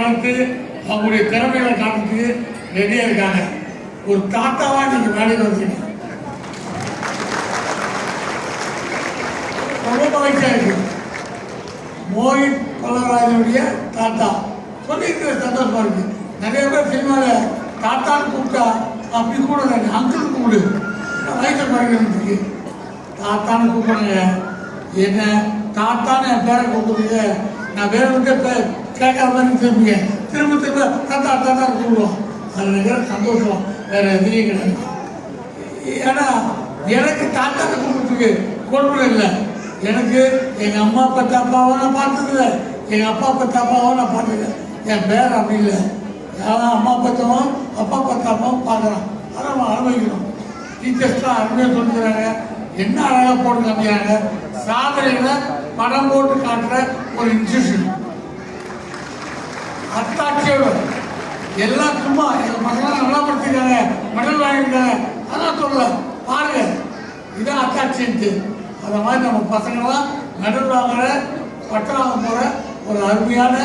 வளர்த்து அவங்களுடைய திறமைகளை காட்டுறதுக்கு ரெடியாக இருக்காங்க. ஒரு தாத்தாவா நீங்க வேலையில் வந்தீங்க, ரொம்ப மகிழ்ச்சியா இருக்கு. மோஹித் பல்லவராஜனுடைய தாத்தா சொல்லியிருக்கிற சந்தோஷமா இருக்கு. நிறைய பேர் சினிமாவில் தாத்தான்னு கூப்பிட்டா அப்படி கூட அங்கிள் கூப்பிடு, வயசு குறைக்கிறதுக்கு தாத்தான்னு கூப்பிடுங்க. என்ன தாத்தான்னு என் பேரை கூப்பிடுங்க, நான் வேற விட்டு கேட்காத மாதிரி திரும்பிங்க, திரும்ப திரும்ப தாத்தா தாத்தா கூப்பிடுவோம். அதில் இருக்கிற சந்தோஷம் வேற எதிரியும் கிடையாது. ஏன்னா எனக்கு தாத்தாவை கூப்பிடுறதுக்கு கொடுமை இல்லை. எனக்கு எங்கள் அம்மா அப்பா தாப்பாவை நான் பார்த்ததில்ல, எங்கள் அப்பா அப்பா தாப்பாவை நான் பார்த்ததில்லை. என் பேர் அப்படி இல்லை. யாரும் அம்மா பத்தவும் அப்பா பத்தாப்பாவும் பார்க்குறான். அதை நம்ம அனுபவிக்கணும். டீச்சர்ஸ்லாம் அருமையாக சொல்லிக்கிறாங்க, என்ன அழகாக போட்டு காமிக்கிறாங்க. சாதனைகளை படம் போட்டு காட்டுற ஒரு இன்ஸ்டியூஷன். அத்தாட்சியோட எல்லாம் சும்மா எங்கள் பசங்க நல்லா படிச்சிருக்காங்க, மெடல் வாங்கியிருக்காங்க, அதான் சொல்ல பாருங்க, இதான் அத்தாட்சின்ட்டு. அந்த மாதிரி நம்ம பசங்களாம் மெடல் வாங்குற பட்டம் வாங்க போகிற ஒரு அருமையான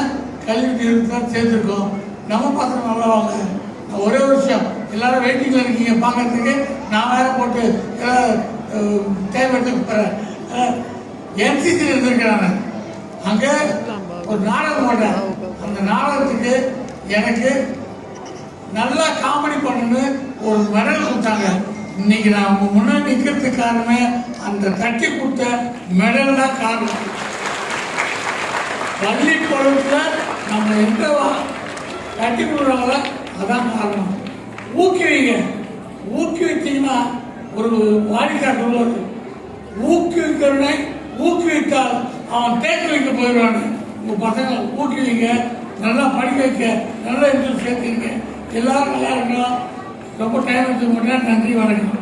கல்வி நிறுவனத்தை சேர்ந்துருக்கோம். நம்ம பசங்க நல்லா வாங்க. ஒரே ஒரு விஷயம், எல்லாரும் வெயிட்டிங்கில் இருக்கீங்க பார்க்கறதுக்கு. நான் வேற போட்டு டைம் எடுத்து என்சிசி இருந்திருக்கிறாங்க. அங்கே ஒரு நாடகம் போட்டேன். அந்த நாடகத்துக்கு எனக்கு நல்லா காமெடி பண்ணணும்னு ஒரு மெடல் கொடுத்தாங்க. இன்னைக்கு நான் அவங்க முன்னாடி நிற்கிறதுக்கு காரணமே அந்த தட்டி கொடுத்த மெடல் தான் காரணம். பள்ளி பருவத்தில் நம்ம எந்த தட்டி கொடுக்குறாங்களோ அதான் காரணம். ஊக்குவிங்க, ஊக்குவித்தீங்கன்னா ஒரு வாடிக்கையாளர் உள்ளது, ஊக்குவிக்கிறவனை ஊக்குவித்தால் அவன் தேக்க வைக்க போயிடுவானு. உங்கள் பசங்க ஊக்குவிங்க, நல்லா படிக்க வைக்க, நல்லா இன்ட்ரெஸ்ட் சேர்த்துங்க. எல்லாரும் நல்லா இருக்கணும். ரொம்ப டைம் எடுத்துக்க மாட்டேன். நன்றி, வணக்கம்.